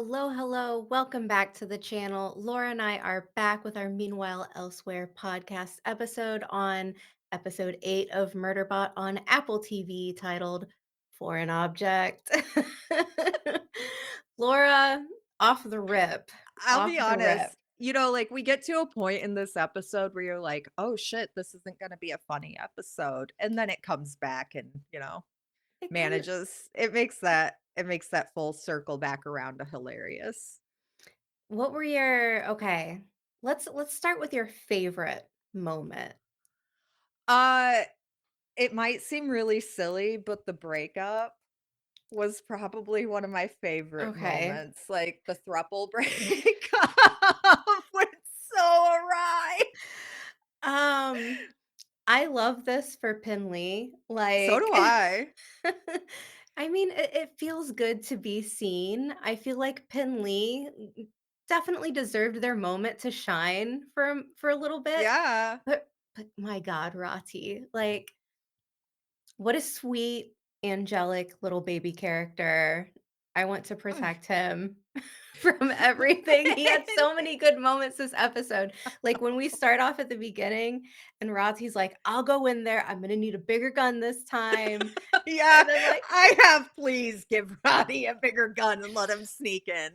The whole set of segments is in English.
Hello. Welcome back to the channel. Laura and I are back with our Meanwhile Elsewhere podcast episode on episode 8 of Murderbot on Apple TV titled Foreign Object. Laura, off the rip. I'll Off be the rip. honest, we get to a point in this episode where you're like, "Oh shit, this isn't gonna be a funny episode." And then it comes back and, It kind of manages it makes that full circle back around to hilarious. what were your okay. Let's start with your favorite moment. Uh, it might seem really silly, but the breakup was probably one of my favorite Okay. moments. Like the throuple breakup went so awry. Um I love this for Pinley. So do Like, I. I mean, it feels good to be seen. I feel like Pinley definitely deserved their moment to shine for a little bit. Yeah. But my God, Rati, like, what a sweet, angelic little baby character. I want to protect him from everything. He had so many good moments this episode. Like when we start off at the beginning and Rati's like, I'll go in there. I'm going to need a bigger gun this time. Yeah, And then like, I have please give Roddy a bigger gun and let him sneak in.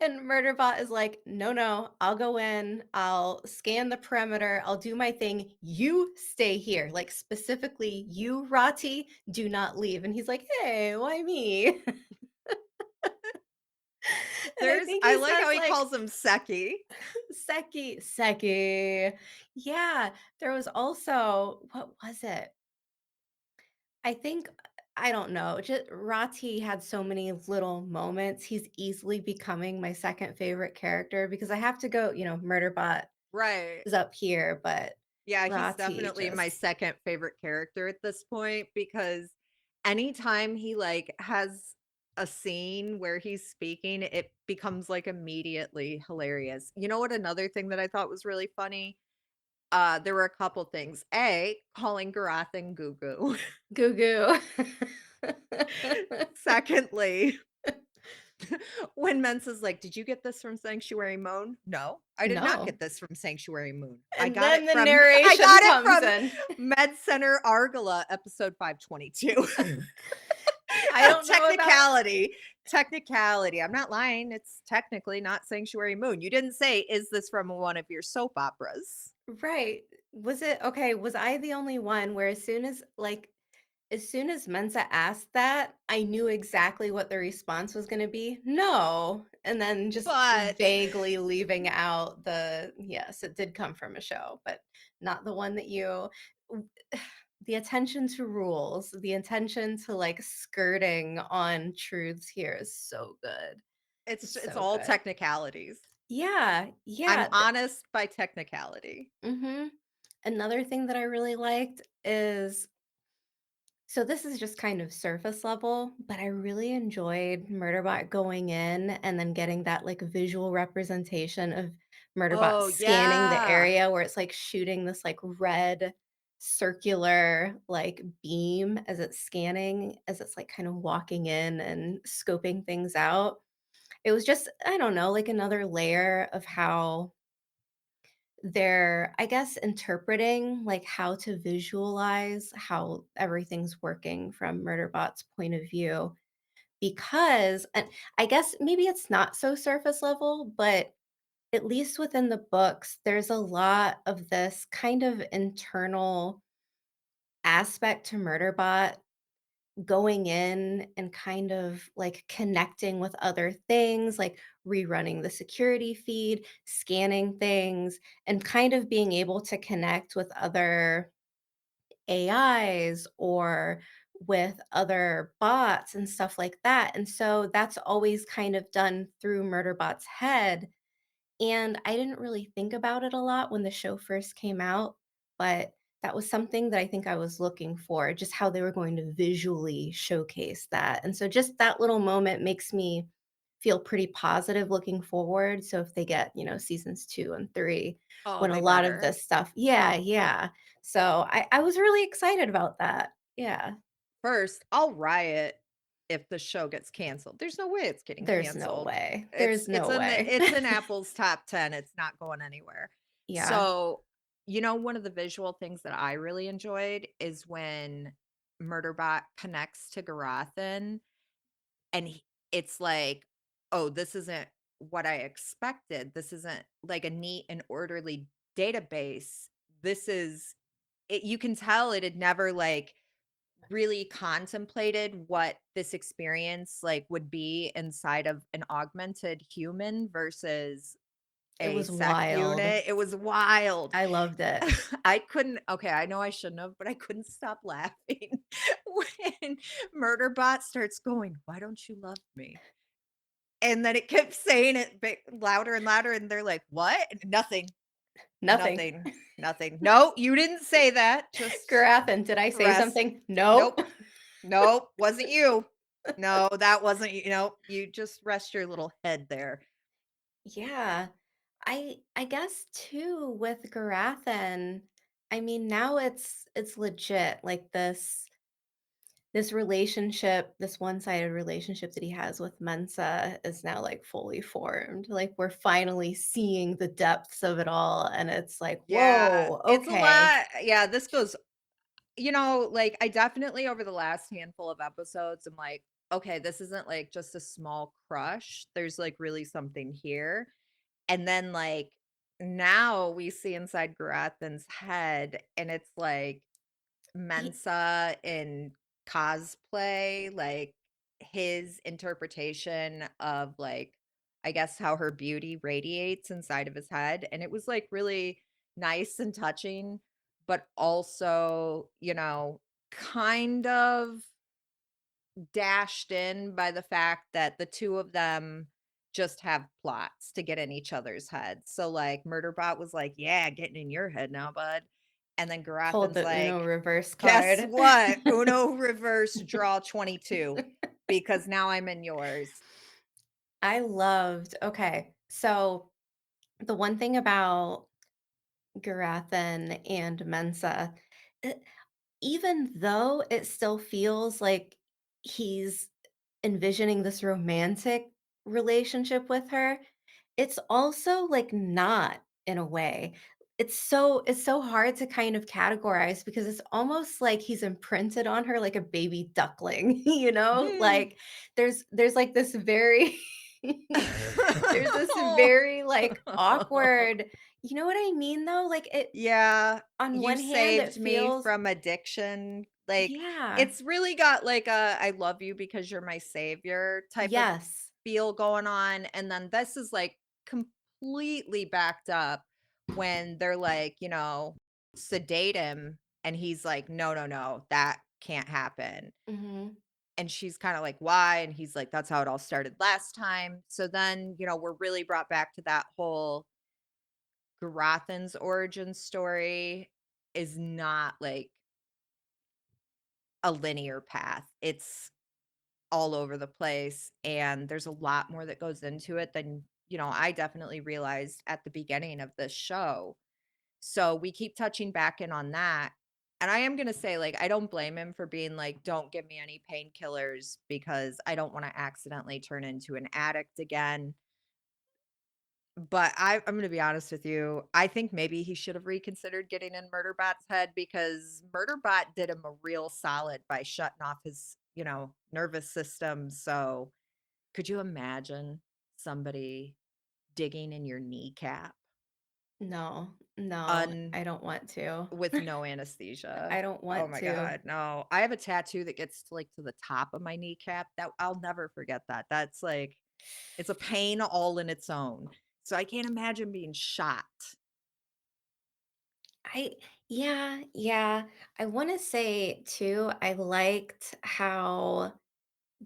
and Murderbot is like, no, I'll go in. I'll scan the perimeter. I'll do my thing. You stay here. Like specifically, you, Rati, do not leave. And he's like, hey, why me? And I think I he like says how he like calls him Seki. Seki. Yeah, there was also what was it? I think I don't know. Just Rati had so many little moments. He's easily becoming my second favorite character because I have to go, Murderbot Right. is up here, but Yeah, he's Rati definitely my just second favorite character at this point because anytime he like has a scene where he's speaking, it becomes like immediately hilarious. You know what another thing that I thought was really funny? There were a couple things. A, calling Garathan Goo Goo. goo goo. Secondly, when Mensa's like, "Did you get this from Sanctuary Moon?" "No, I did not No. get this from Sanctuary Moon. I And got then it the from I narration got it comes from in. Med Center Argala, episode 522." I don't know about Technicality. Technicality. I'm not lying. It's technically not Sanctuary Moon. You didn't say, "Is this from one of your soap operas?" right. Was it okay? Was I the only one where as soon as Mensa asked that, I knew exactly what the response was gonna be, "No," and then just But vaguely leaving out the, "Yes, it did come from a show," but not the one that you w the attention to rules, the attention to, like, skirting on truths here is so good. It's it's so all good. technicalities. Yeah, I'm yeah, honest by technicality. mhm. Another thing that I really liked is so this is just kind of surface level, but I really enjoyed Murderbot going in and then getting that like visual representation of Murderbot Oh, scanning the yeah. area where it's like shooting this like red circular like beam as it's scanning, as it's like kind of walking in and scoping things out. It was just, I don't know, like another layer of how they're, I guess, interpreting, like, how to visualize how everything's working from Murderbot's point of view, because and I guess maybe it's not so surface level, but at least within the books, there's a lot of this kind of internal aspect to Murderbot going in and kind of like connecting with other things, like rerunning the security feed, scanning things, and kind of being able to connect with other AIs or with other bots and stuff like that. And so that's always kind of done through Murderbot's head. And I didn't really think about it a lot when the show first came out, but that was something that I think I was looking for, just how they were going to visually showcase that. And so just that little moment makes me feel pretty positive looking forward. So if they get, seasons 2 and 3, Oh, when a they lot of better. this stuff yeah. So I was really excited about that. Yeah. First, I'll riot. if the show gets canceled. There's no way it's getting There's no canceled. way. It's There's it's no in way. Apple's top 10. It's not going anywhere. Yeah. So, one of the visual things that I really enjoyed is when Murderbot connects to Garathan and it's like, "Oh, this isn't what I expected. This isn't like a neat and orderly database. This is you can tell it had never like really contemplated what this experience like would be inside of an augmented human versus It a was sec wild. unit. It was wild. I loved it. I couldn't okay, I know I shouldn't have, but I couldn't stop laughing when Murderbot starts going, "Why don't you love me?" And then it kept saying it louder and louder, and they're like, "What?" "Nothing, Nothing. nothing, nothing." "No, you didn't say that. Just Garathan, did I say rest." something? Nope. "Nope, nope, wasn't you. No, that wasn't you. Nope, you just rest your little head there." Yeah. I guess too with Garathan, I mean, now it's legit. Like this relationship, this one-sided relationship that he has with Mensa is now like fully formed. Like we're finally seeing the depths of it all and it's like, Yeah, "Whoa, it's a okay." lot. Yeah, this goes like, I definitely over the last handful of episodes, I'm like, "Okay, this isn't, like, just a small crush. There's, like, really something here." And then, like, now we see inside Garathan's head, and it's, like, He, Mensa in cosplay, like, his interpretation of, like, I guess, how her beauty radiates inside of his head, and it was, like, really nice and touching, but also, kind of dashed in by the fact that the 2 of them just have plots to get in each other's heads. So, like, Murderbot was like, "Yeah, getting in your head now, bud." And then pulled Garathan's the Uno like, reverse "Guess card. what? Uno reverse draw 22 because now I'm in yours." I loved okay, so the one thing about Garathan and Mensa, it even though it still feels like he's envisioning this romantic relationship with her, it's also, like, not in a way. It's so hard to kind of categorize because it's almost like he's imprinted on her like a baby duckling, you know? Like, there's, like, this very there's this very, like, awkward you know what I mean, though? Like, it Yeah, on you one hand, it saved me feels from addiction. Like, yeah. it's really got like a "I love you because you're my savior" type of Yes. feel going on, and then this is, like, completely backed up when they're like, sedate him, and he's like, "No, no, no, that can't happen." Mhm. And she's kinda like, "Why?" And he's like, "That's how it all started last time." So then, we're really brought back to that whole Garathan's origin story is not like a linear path. It's all over the place and there's a lot more that goes into it than, I definitely realized at the beginning of this show. So we keep touching back in on that. And I am going to say like I don't blame him for being like don't give me any painkillers because I don't want to accidentally turn into an addict again. But I'm gonna be honest with you, I think maybe he should have reconsidered getting in Murderbot's head because Murderbot did him a real solid by shutting off his, nervous system, so could you imagine somebody digging in your kneecap No, no, un I don't want to. with no anesthesia? I don't Oh want my to. god, no. I have a tattoo that gets to, like, to the top of my kneecap, that I'll never forget that. That's, like it's a pain all in its own. So I can't imagine being shot. I yeah, yeah. I wanna say too, I liked how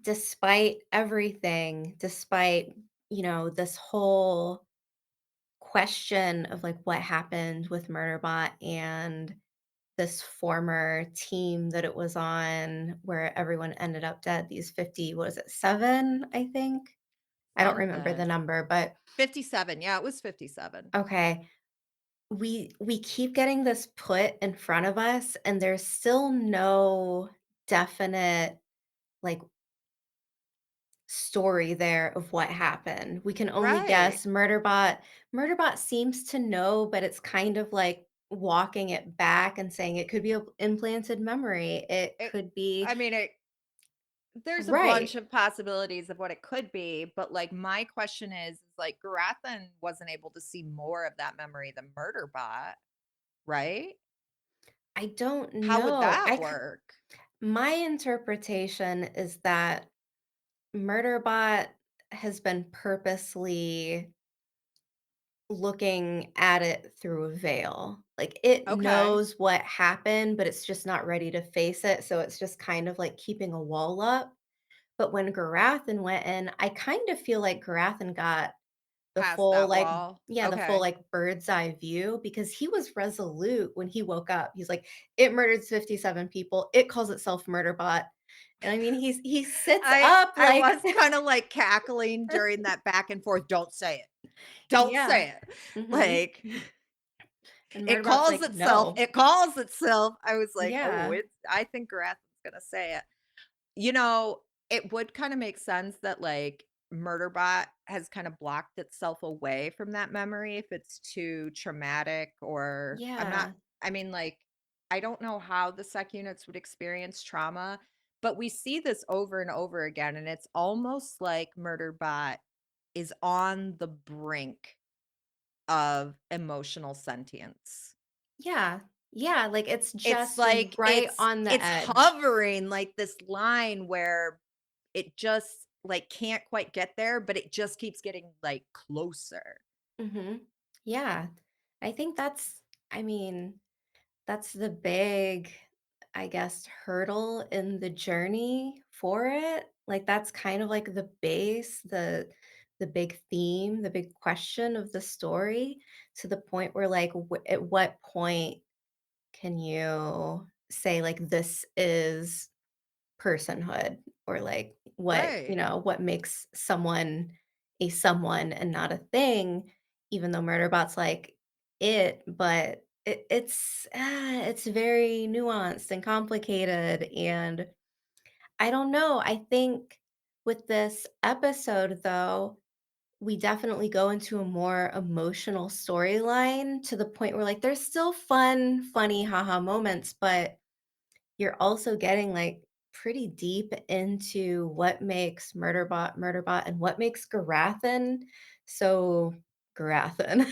despite everything, despite, this whole question of, like, what happened with Murderbot and this former team that it was on where everyone ended up dead, these 50 what is it, 7, I think? I don't remember the Something. number, but 57, yeah, it was 57. okay. We keep getting this put in front of us, and there's still no definite, like, story there of what happened. We can only Right. guess. Murderbot seems to know, but it's kind of like walking it back and saying it could be a implanted memory. It It could be I mean, there's a bunch right. of possibilities of what it could be, but, like, my question is, like, Garathan wasn't able to see more of that memory than Murderbot, right? I don't How would know. that work? My interpretation is that Murderbot has been purposely looking at it through a veil. Like, it Okay. knows what happened, but it's just not ready to face it, so it's just kind of like keeping a wall up. But when Garathan went in, I kind of feel like Garathan got the Past full, that like wall. yeah, the full, Okay. like, bird's eye view because he was resolute when he woke up. He's like, "It murdered 57 people. It calls itself Murderbot." And I mean, he sits I up I like was kinda, like, cackling during that back and forth, "Don't say it. Don't yeah. say it." Mhm. Like, And "It Murderbot's calls like, itself, "No." it calls itself." I was like, "Oh, Yeah. I think Garathan's gonna say it." You know, it would kinda make sense that, like, Murderbot has kinda blocked itself away from that memory if it's too traumatic or Yeah. I mean, like, I don't know how the sec units would experience trauma, but we see this over and over again, and it's almost like Murderbot is on the brink of emotional sentience. Yeah. Yeah, like, it's It's just like right on the it's edge. hovering like this line where it just, like, can't quite get there, but it just keeps getting, like, closer. Mhm. Yeah. I think I mean, that's the big, I guess, hurdle in the journey for it. Like, that's kind of like the base, the big theme, the big question of the story to the point where, like, at what point can you say, like, this is personhood or like Right. what makes someone a someone and not a thing, even though Murderbot's like but it's very nuanced and complicated. And I don't know. I think with this episode, though, we definitely go into a more emotional storyline to the point where like there's still funny haha moments, but you're also getting, like, pretty deep into what makes Murderbot and what makes Garathan so Garathan.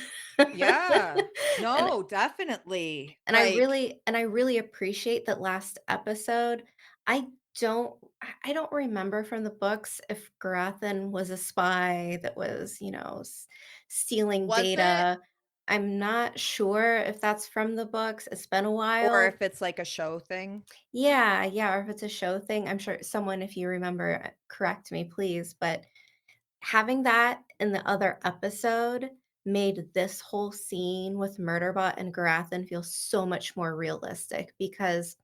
Yeah. And No, definitely. I really appreciate that last episode. I I don't remember from the books if Garathan was a spy that was, stealing Was it? data. I'm not sure if that's from the books. It's been a Or while. if it's like a show thing? Yeah, yeah, or if it's a show thing, I'm sure someone, if you remember, correct me, please. But having that in the other episode made this whole scene with Murderbot and Garathan feel so much more realistic because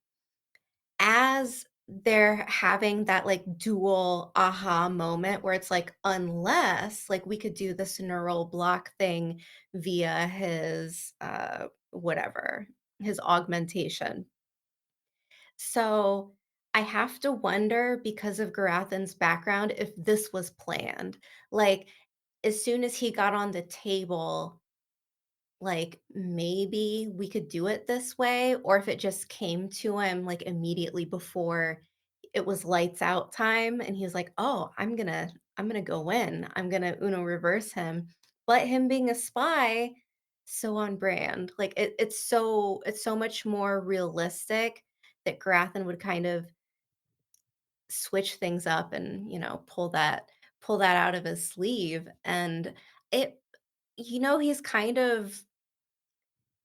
as they're having that like dual aha moment where it's like, unless like we could do this neural block thing via his whatever, his augmentation. So, I have to wonder because of Garathan's background if this was planned. Like, as soon as he got on the table, like, maybe we could do it this way, or if it just came to him, like, immediately before it was lights out time, and he's like, "Oh, I'm gonna go in. I'm gonna Uno reverse him." But him being a spy, so on brand. Like, it's so much more realistic that Grathan would kind of switch things up and, pull that out of his sleeve, and it he's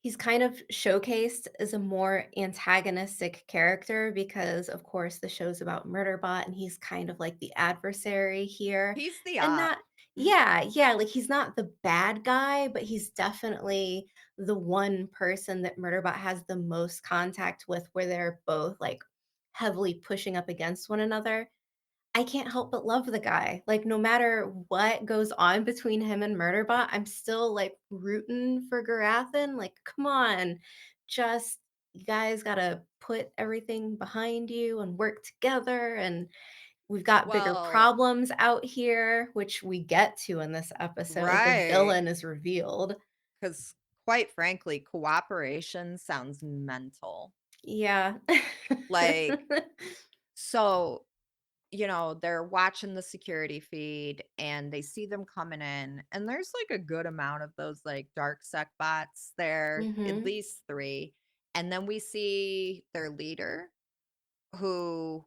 He's kind of showcased as a more antagonistic character because, of course, the show's about Murderbot, and he's kind of like the adversary here. He's the And op. not yeah, yeah, like, he's not the bad guy, but he's definitely the one person that Murderbot has the most contact with where they're both, like, heavily pushing up against one another. I can't help but love the guy. Like, no matter what goes on between him and Murderbot, I'm still, like, rooting for Garathan. Like, come on. Just you guys gotta put everything behind you and work together, and We've got bigger Well, problems out here, which we get to in this episode. The right. villain is revealed. Because quite frankly, cooperation sounds mental. Yeah. Like, so, they're watching the security feed and they see them coming in, and there's like a good amount of those like dark sec bots there, at Mhm. least three. And then we see their leader, who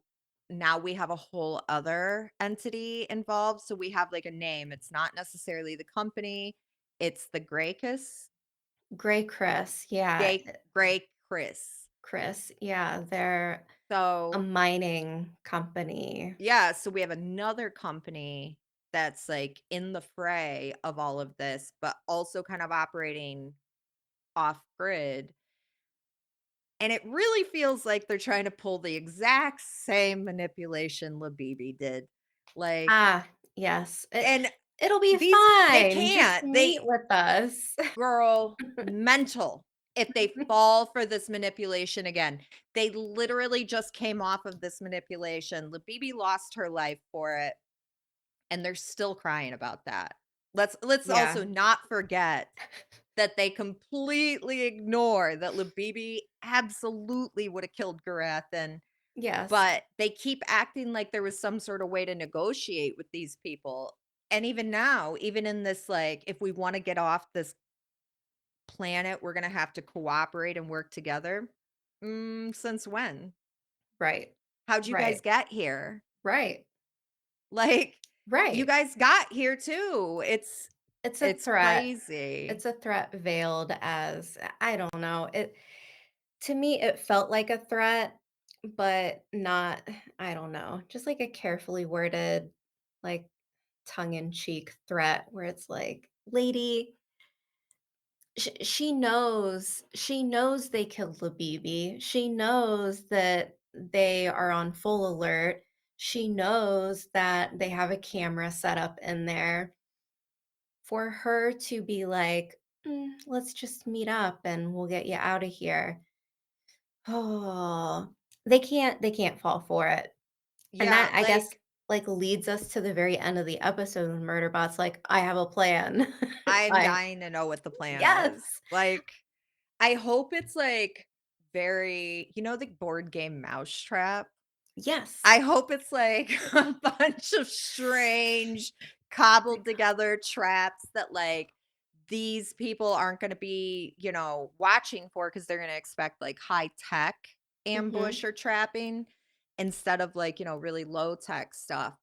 now we have a whole other entity involved. So we have like a name. It's not necessarily the company, it's the Gracchus. Gray Chris, yeah, Gray Chris. Chris, yeah, they're a So, mining company. yeah, so we have another company that's, like, in the fray of all of this, but also kind of operating off grid, and it really feels like they're trying to pull the exact same manipulation Labibi did. Like, Ah, yes, and it'll be these they fine, just can't. meet with us. Girl, mental if they fall for this manipulation again. They literally just came off of this manipulation. Labibi lost her life for it, and they're still crying about that. Let's also Yeah, not forget that they completely ignore that Labibi absolutely would have killed Garathan, yes, but they keep acting like there was some sort of way to negotiate with these people. And even now, even in this, like, if we want to get off this planet, we're gonna have to cooperate and work together. Since when? right, How'd you guys right, get here? right, Like, you right. guys got here too. It's a It's threat. crazy. It's a threat veiled as I don't know, to me, it felt like a threat, but not I don't know, just like a carefully worded, like, tongue-in-cheek threat where it's like, "Lady, she knows they killed Labibi. She knows that they are on full alert. She knows that they have a camera set up in there. For her to be like, let's just meet up and we'll get you out of here." Oh, they can't fall for it. And Yeah, that, I guess, like, leads us to the very end of the episode when Murderbot's like, "I have a plan." I'm I dying to know what the plan is. Yes. Like, I hope it's like very, the board game Mousetrap. Yes. I hope it's like a bunch of strange, cobbled Like together traps that like these people aren't going to be, watching for because they're going to expect like high tech mhm. ambush or trapping instead of like, really low tech stuff.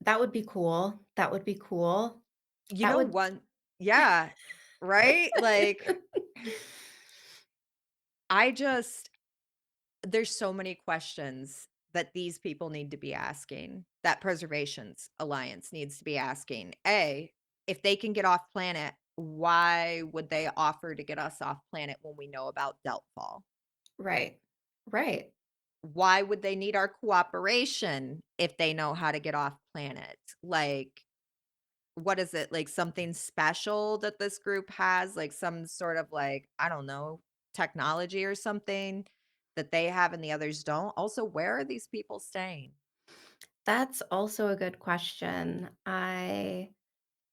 That would be cool. That would be cool. You That know would one Yeah, right? Like I just there's so many questions that these people need to be asking, that Preservations Alliance needs to be asking. A, if they can get off planet, why would they offer to get us off planet when we know about Deltfall? Right. Right. Why would they need our cooperation if they know how to get off planet? Like, what is it? Like something special that this group has? Like some sort of like, I don't know, technology or something that they have and the others don't? Also, where are these people staying? That's also a good question. I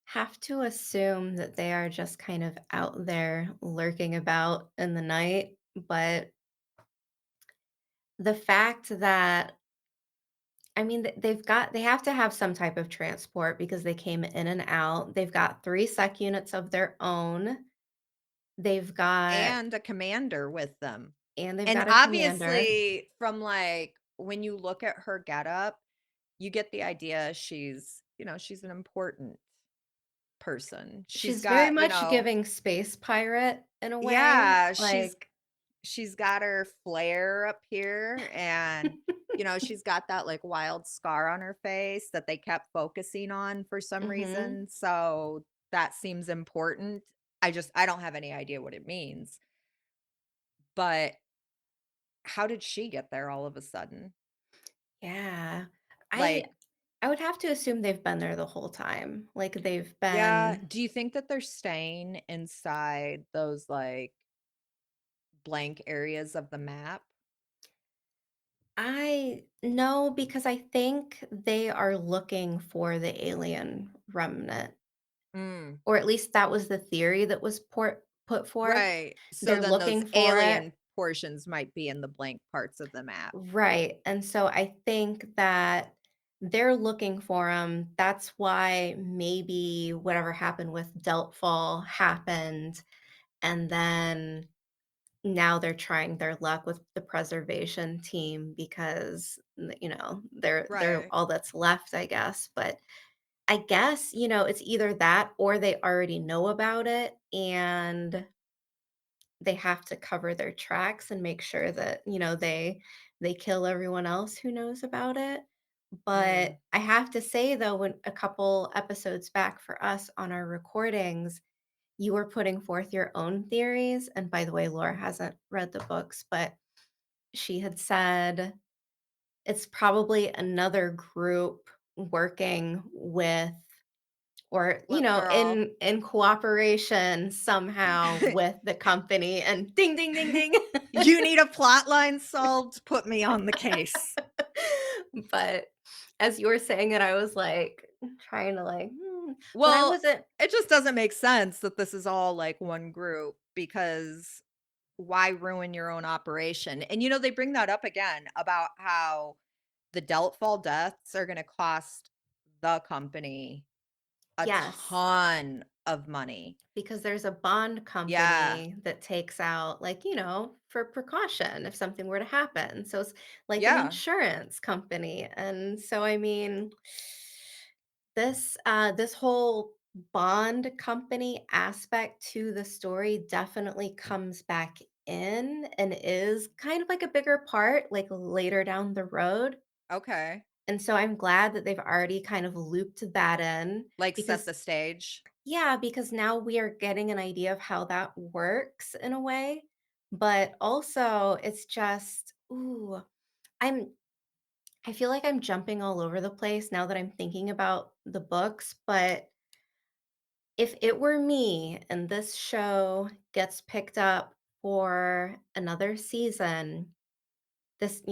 have to assume that they are just kind of out there lurking about in the night, but the fact that I mean, they have to have some type of transport because they came in and out. They've got 3 sec units of their own. They've got And a commander with them. and they've And got a commander. obviously, from like when you look at her getup, you get the idea she's an important person. She's She's very got, much giving space pirate in a way, yeah, like she's got her flare up here and she's got that like wild scar on her face that they kept focusing on for some mhm. reason. So that seems important. I don't have any idea what it means. But how did she get there all of a sudden? Yeah. I Like, I would have to assume they've been there the whole time. Like, they've yeah, been do you think that they're staying inside those like blank areas of the map? I no, because I think they are looking for the alien remnant, Mm, or at least that was the theory that was put forth. right. So They're then those looking for it. alien portions might be in the blank parts of the map. Right, and so I think that they're looking for him. That's why maybe whatever happened with Deltfall happened, and then now they're trying their luck with the preservation team because, they're Right. all that's left, I guess, but I guess, it's either that or they already know about it and they have to cover their tracks and make sure that, they kill everyone else who knows about it. Mm. But I have to say though, when a couple episodes back for us on our recordings, you were putting forth your own theories. And by the way, Laura hasn't read the books, but she had said it's probably another group working with or, Look, girl. in cooperation somehow with the company and ding, ding, ding, ding. You need a plot line solved? Put me on the case. But as you were saying it, I was, like, trying to, like, but I Well, wasn't. it just doesn't make sense that this is all like one group because why ruin your own operation? And they bring that up again about how the Deltfall deaths are going to cost the company a Yes, ton of money. because there's a bond Yeah. company that takes out, like, for precaution if something were to happen. So it's like an Yeah. insurance company. And so, I mean, this whole bond company aspect to the story definitely comes back in and is kind of like a bigger part, like, later down the road, Okay. and so I'm glad that they've already kind of looped that in Like set because the stage. yeah, because now we are getting an idea of how that works in a way, but also it's just, ooh, I'm I feel like I'm jumping all over the place now that I'm thinking about the books, but if it were me and this show gets picked up for another season, this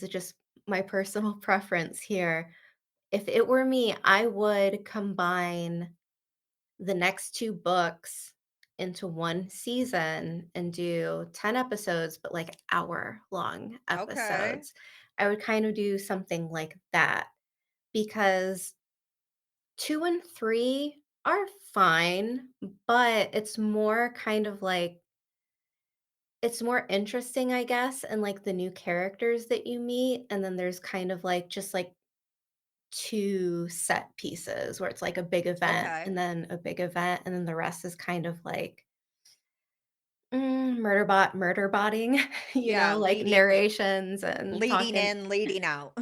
is just my personal preference here. If it were me, I would combine the next 2 books into 1 season and do 10 episodes, but, like, hour-long Okay. episodes. I would kind of do something like that because 2 and 3 are fine, but it's more interesting, I guess, and, like, the new characters that you meet, and then there's kind of, like, just, like, 2 set pieces where it's, like, a big event Okay. and then a big event, and then the rest is kind of like, murderbotting, Yeah, like, narrations and leading talking. in, leading out.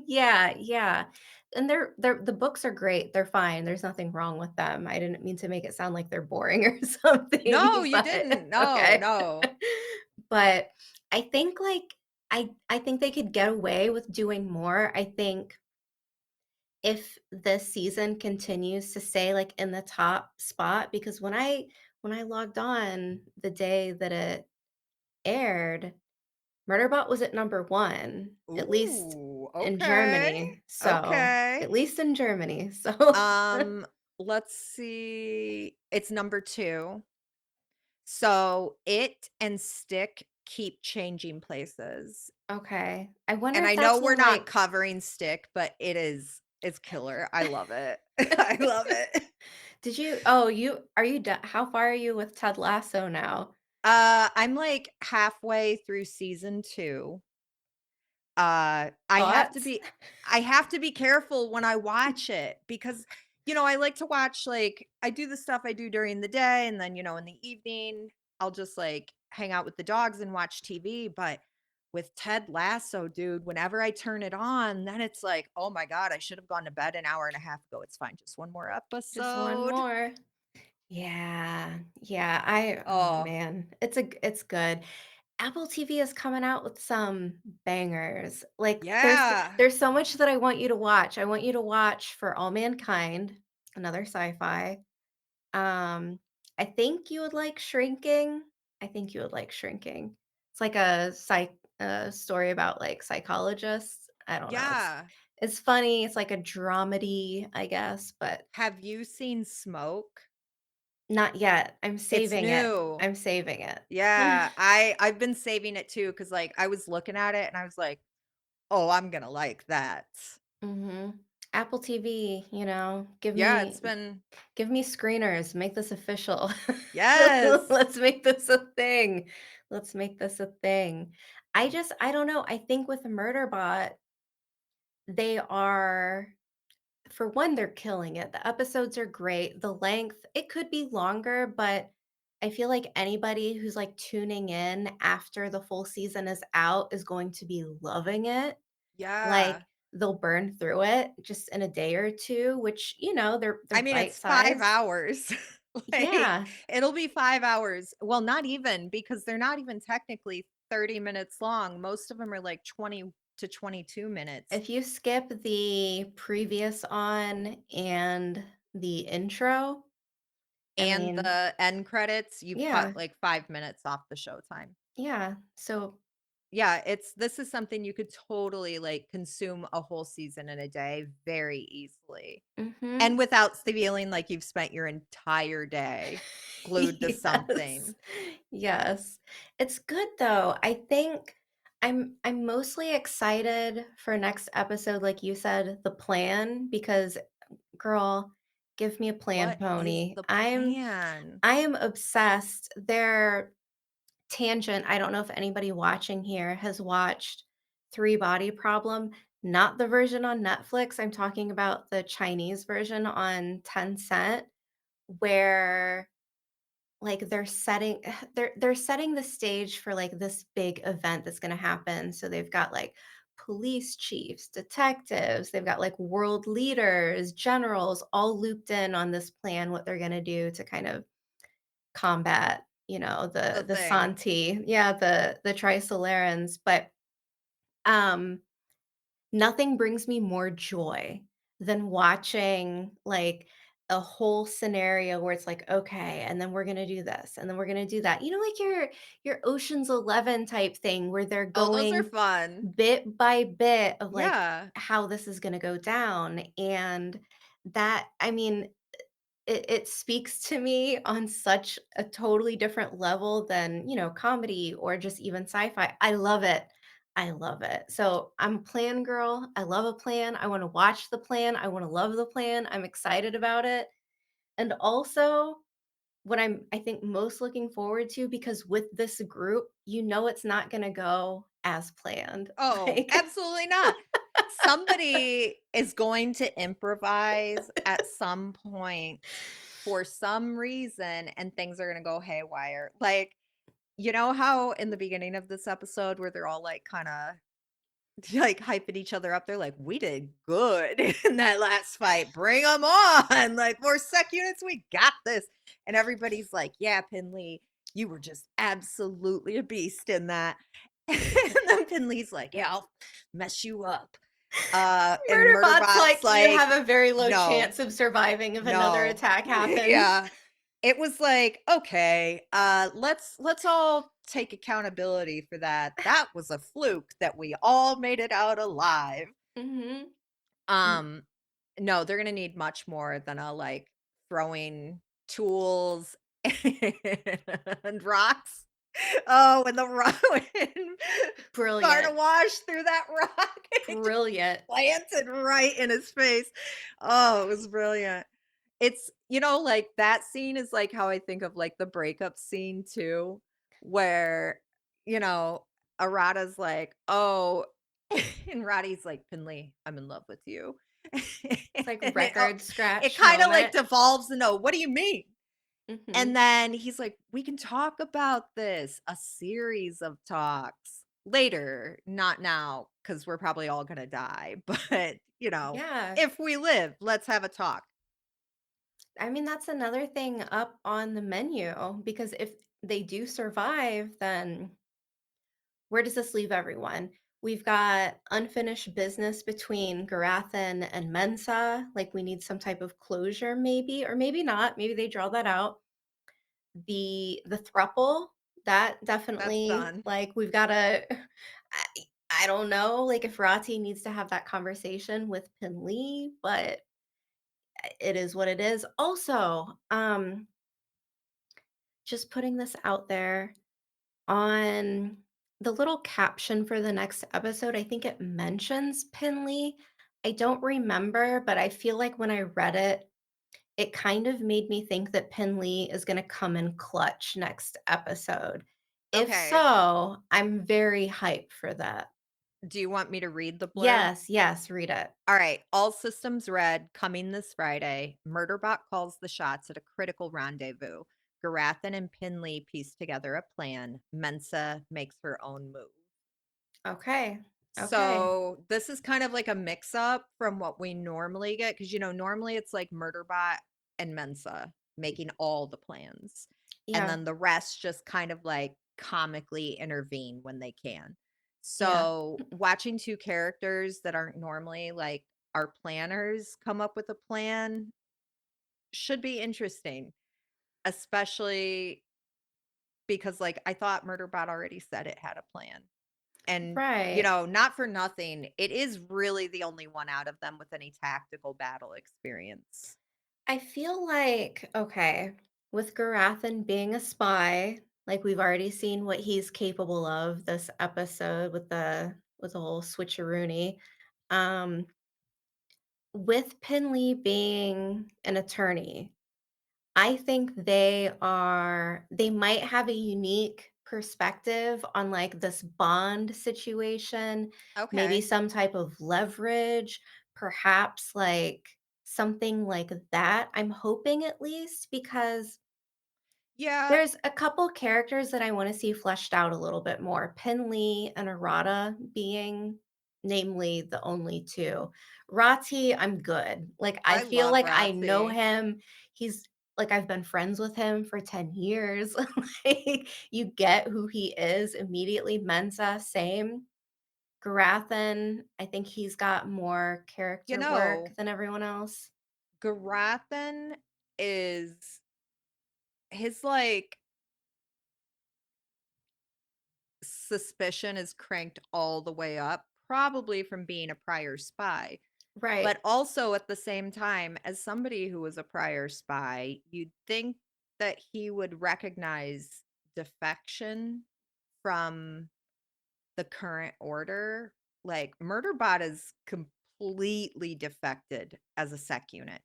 Yeah, yeah, and they're the books are great, they're fine, there's nothing wrong with them. I didn't mean to make it sound like they're boring or No, something, you but didn't. No, okay. no. But I think, like, I think they could get away with doing more. I think if this season continues to stay, like, in the top spot because when I logged on the day that it aired, Murderbot was at number 1, at least Ooh, in okay. Germany, so Okay. at least in Germany, so Um, let's see. It's number 2. So, It and Stick keep changing places. okay. I wonder And if I know that's we're in, not like covering Stick, but it's killer. I love it. I love it. did you oh, you do how far are you with Ted Lasso now? I'm like halfway through season 2. I have to Thoughts? be I have to be careful when I watch it because, I like to watch, like I do the stuff I do during the day, and then, in the evening, I'll just, like, hang out with the dogs and watch TV, but with Ted Lasso, dude, whenever I turn it on, then it's like, "Oh my god, I should have gone to bed an hour and a half ago. It's fine, just one more Just one episode." more. Yeah, yeah, oh, Oh, man, it's good. Apple TV is coming out with some bangers. Like, yeah. there's so much that I want you to watch. I want you to watch For All Mankind, another sci-fi. Um, I think you would like Shrinking. I think you would like Shrinking. It's like a a story about, like, psychologists. I don't know, Yeah. it's funny, it's like a dramedy, I guess, but Have you seen Smoke? not yet. It's new. I'm saving it. Yeah, I've been saving it too because like, I was looking at it and I was like, "Oh, I'm gonna like that." Mhm. Apple TV, Yeah, it's been give me screeners, make this official. yes. Let's make this a thing. Let's make this a thing. I don't know, I think with Murderbot, they are for one, they're killing it. The episodes are great. The length, it could be longer, but I feel like anybody who's, like, tuning in after the full season is out is going to be loving it. Yeah. Like, they'll burn through it just in a day or 2, which, they're I mean, it's 5 bite-sized. hours. Like, Yeah. it'll be 5 hours. Well, not even because they're not even technically 30 minutes long. Most of them are like 20 to 22 minutes. If you skip the previous on and the intro, I And mean, the end credits, you've cut yeah, like 5 minutes off the showtime. yeah. So Yeah, it's this is something you could totally, like, consume a whole season in a day very easily, and mhm. without feeling like you've spent your entire day glued to Yes. something. Yes. It's good though. I think I'm mostly excited for next episode, like you said, the plan, because girl, give me a plan, What is pony. the I'm plan? I am obsessed. Their tangent, I don't know if anybody watching here has watched Three Body Problem, not the version on Netflix. I'm talking about the Chinese version on Tencent, where like they're setting the stage for like this big event that's going to happen. So they've got like police chiefs, detectives, they've got like world leaders, generals all looped in on this plan, what they're going to do to kind of combat, The the thing. Santi, yeah, the Trisolarans. But um nothing brings me more joy than watching, like, a whole scenario where it's like, "Okay, and then we're gonna do this, and then we're gonna do that." Like your Ocean's 11 type thing where they're Oh, those are going fun. bit by bit of, like, Yeah. how this is gonna go down, and that I mean, it speaks to me on such a totally different level than, comedy or just even sci-fi. I love it. I love it. So I'm a plan girl. I love a plan. I want to watch the plan. I want to love the plan. I'm excited about it. And also, what I think most looking forward to, because with this group, it's not going to go as planned. Oh, Like, absolutely not. Somebody is going to improvise at some point for some reason, and things are gonna go haywire. Like, you know how in the beginning of this episode where they're all, like, kinda, like, hyping each other up, they're like, "We did good in that last fight. Bring them on. Like, more sec units, we got this." And everybody's like, "Yeah, Pinley, you were just absolutely a beast in that." And then Pinley's like, "Yeah, I'll mess you up." And Murderbot's Murderbot's like, you like, have a very low "No, chance of surviving if another no." attack happens. Yeah. It was like, "Okay, let's all take accountability for that. That was a fluke that we all made it out alive." Mhm. Mm, Um, no, they're gonna need much more than a, like, throwing tools and rocks. Oh, and the rock when brilliant, Gardewash threw that rock, it just brilliant. planted right in his face. Oh, it was brilliant. It's like, that scene is, like, how I think of, like, the breakup scene too, where, you know, Arata's like, "Oh," and Roddy's like, "Finley, I'm in love with you." It's like And record it scratch kinda, like, moment. devolves into, "What do you mean?" And Mhm. then he's like, "We can talk about this, a series of talks later, not now, because 'cause we're probably all gonna die, but, Yeah. if we live, let's have a talk." I mean, that's another thing up on the menu, because if they do survive, then where does this leave everyone? We've got unfinished business between Garathan and Mensah. Like, we need some type of closure, maybe, or maybe not. Maybe they draw that out. The thruple, that That's definitely, done. like, we've gotta I don't know, like, if Rati needs to have that conversation with Penlee, but it is what it is. Also, just putting this out there, on the little caption for the next episode, I think it mentions Penlee. I don't remember, but I feel like when I read it, it kind of made me think that Penlee is gonna come in clutch next episode. If Okay. so, I'm very hyped for that. Do you want me to read the blurb? Yes, yes, read it. All right. All systems red, coming this Friday. Murderbot calls the shots at a critical rendezvous. Garathan and Pinley piece together a plan. Mensa makes her own move. Okay, okay. So this is kind of like a mix up from what we normally get because normally it's like Murderbot and Mensa making all the plans. And Yeah, then the rest just kind of like comically intervene when they can. yeah, So watching two characters that aren't normally like our planners come up with a plan should be interesting, especially because like I thought Murderbot already said it had a plan. And, right. not for nothing, it is really the only one out of them with any tactical battle experience. I feel like, okay, with Garathan being a spy, like we've already seen what he's capable of this episode with the whole switcheroony. Um, with Penley being an attorney, I think they might have a unique perspective on like this bond situation, maybe Okay. some type of leverage, perhaps like something like that. I'm hoping at least because Yeah, there's a couple characters that I wanna see fleshed out a little bit more, Penlee and Arata being namely the only 2. Rati, I'm good. Like, I I feel love like I know Ratzi. him. He's like, I've been friends with him for 10 years. Like, you get who he is immediately. Mensah, same. Garathan, I think he's got more You character work know, than everyone else. Garathan is his, like, suspicion is cranked all the way up, probably from being a prior spy. Right. But also at the same time, as somebody who was a prior spy, you'd think that he would recognize defection from the current order. Like Murderbot is completely defected as a sec unit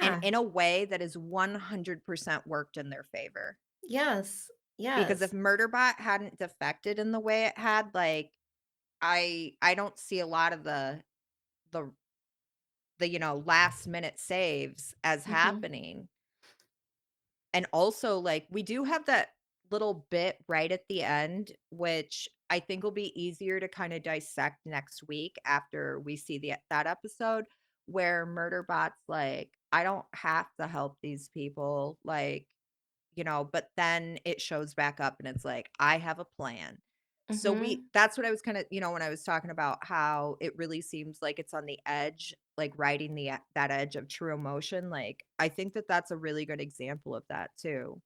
and Yeah. in a way that is 100% worked in their favor. Yes. Because if Yes. Murderbot hadn't defected in the way it had, like I don't see a lot of the last minute saves as Mhm. happening. And also, like, we do have that little bit right at the end, which I think will be easier to kind of dissect next week after we see that episode where Murderbot's like, I don't have to help these people, like, but then it shows back up and it's like, I have a plan. So Mhm. that's what I was kind of, when I was talking about how it really seems like it's on the edge, like riding that edge of true emotion. Like, I think that that's a really good example of that too.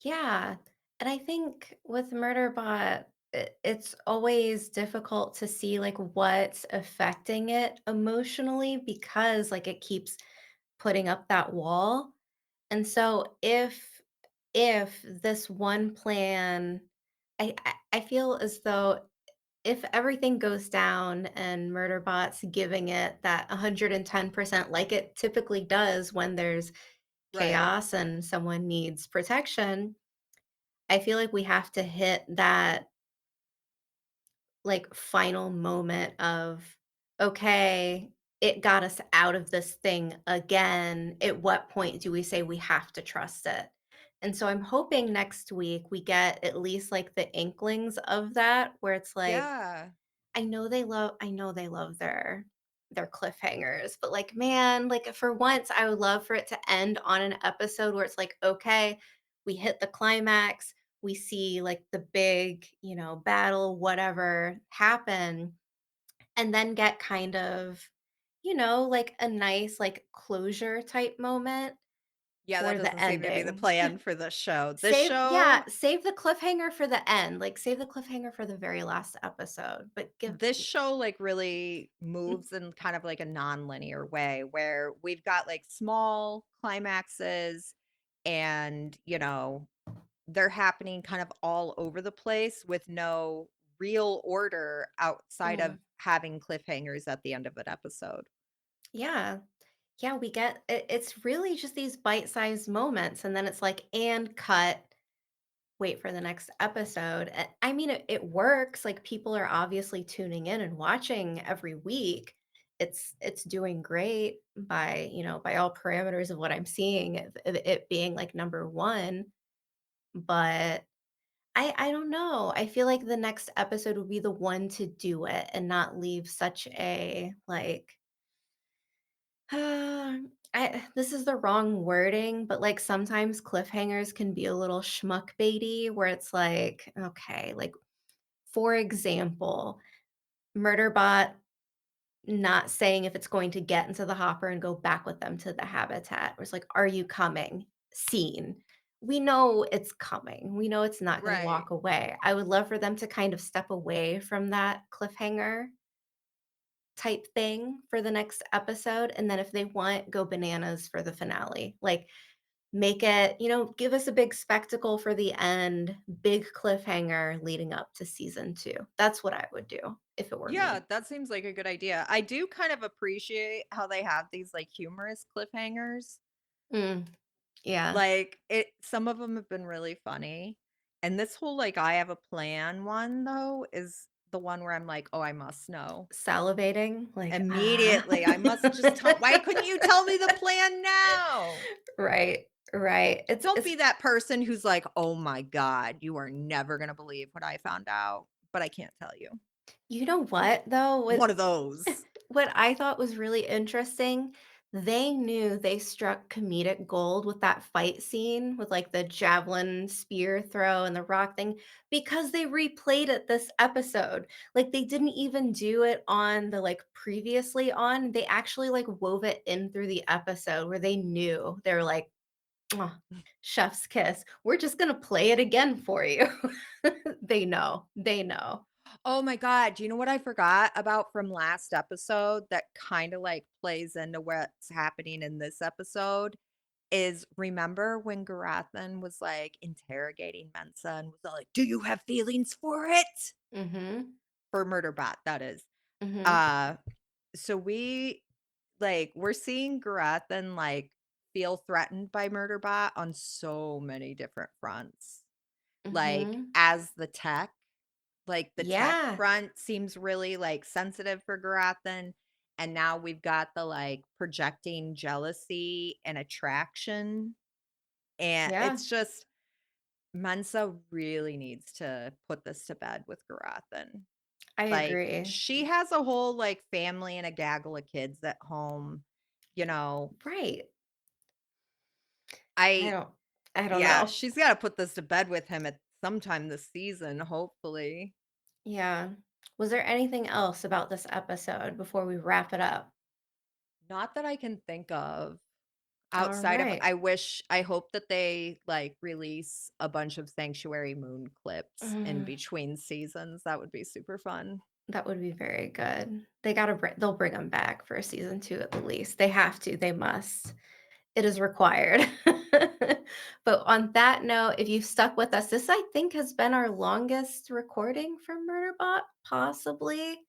Yeah, and I think with Murderbot, it's always difficult to see, like, what's affecting it emotionally because, like, it keeps putting up that wall, and so if this one plan I feel as though if everything goes down and Murderbot's giving it that 110% like it typically does when there's Right. chaos and someone needs protection, I feel like we have to hit that, like, final moment of, "Okay, it got us out of this thing again. At what point do we say we have to trust it?" And so I'm hoping next week we get at least, like, the inklings of that where it's like, Yeah. I know they love their cliffhangers, but, like, man, like, for once, I would love for it to end on an episode where it's like, "Okay, we hit the climax, we see, like, the big, battle, whatever happen," and then get kind of, like, a nice, like, closure type moment. Yeah, that for the doesn't seem to be the ending. plan for this show. This Save yeah, show save the cliffhanger for the end, like, save the cliffhanger for the very last episode, but give this show, like, really moves in kind of like a non-linear way where we've got, like, small climaxes and, they're happening kind of all over the place with no real order outside of Mm, having cliffhangers at the end of an episode. yeah. Yeah, we get it's really just these bite-sized moments, and then it's like, "And cut, wait for the next episode." I mean, it works, like, people are obviously tuning in and watching every week. It's doing great by, by all parameters of what I'm seeing, of it being, like, number 1, but I don't know. I feel like the next episode would be the one to do it and not leave such a, like, this is the wrong wording, but, like, sometimes cliffhangers can be a little schmuck baity where it's like, okay, like, for example, Murderbot not saying if it's going to get into the hopper and go back with them to the habitat. Where it's like, "Are you coming?" Scene. We know it's coming. We know it's not gonna Right. walk away. I would love for them to kind of step away from that cliffhanger type thing for the next episode, and then if they want, go bananas for the finale. Like, make it, give us a big spectacle for the end, big cliffhanger leading up to season 2. That's what I would do if it were Yeah, me. that seems like a good idea. I do kind of appreciate how they have these like humorous cliffhangers. Mm, yeah. Like some of them have been really funny. And this whole like I have a plan one though is the one where I'm like, "Oh, I must know." Salivating, like, "Ah." Immediately. I must just tell why couldn't you tell me the plan now? Right, right. Don't It's be that person who's like, "Oh my god, you are never gonna believe what I found out, but I can't tell you." you know what, though? One of those. What I thought was really interesting, they knew they struck comedic gold with that fight scene with, like, the javelin spear throw and the rock thing because they replayed it this episode. Like, they didn't even do it on the, like, previously on, they actually, like, wove it in through the episode where they knew. They were like, "Mwah, chef's kiss. We're just gonna play it again for you." They know. They know. Oh my god, do you know what I forgot about from last episode that kinda, like, plays into what's happening in this episode? Is remember when Garathan was, like, interrogating Mensah and was like, "Do you have feelings for it?" Mhm. For Murderbot, that is. Mhm. Uh, so we're seeing Garathan, like, feel threatened by Murderbot on so many different fronts. Like, Mhm. as the tech, like, the tech Yeah. front seems really, like, sensitive for Garathan, and now we've got the, like, projecting jealousy and attraction, and Yeah. it's just Mensa really needs to put this to bed with Garathan. I Like, agree. she has a whole, like, family and a gaggle of kids at home, you know? Right. I I don't I don't Yeah, know. she's gotta put this to bed with him at sometime this season, hopefully. Yeah. Was there anything else about this episode before we wrap it up? Not that I can think of. Outside of Alright. I hope that they, like, release a bunch of Sanctuary Moon clips in Mm, between seasons, that would be super fun. that would be very good. They'll bring them back for season 2 at the least. They have to, they must. It is required. But on that note, if you've stuck with us, this I think has been our longest recording for Murderbot, possibly.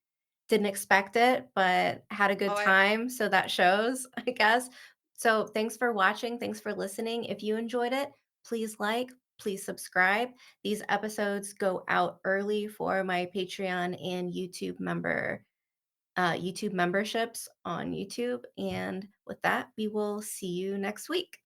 Didn't expect it, but had a Oh, good I time, so that shows, I guess. So thanks for watching, thanks for listening. If you enjoyed it, please like, please subscribe. These episodes go out early for my Patreon and YouTube memberships on YouTube. And with that, we will see you next week.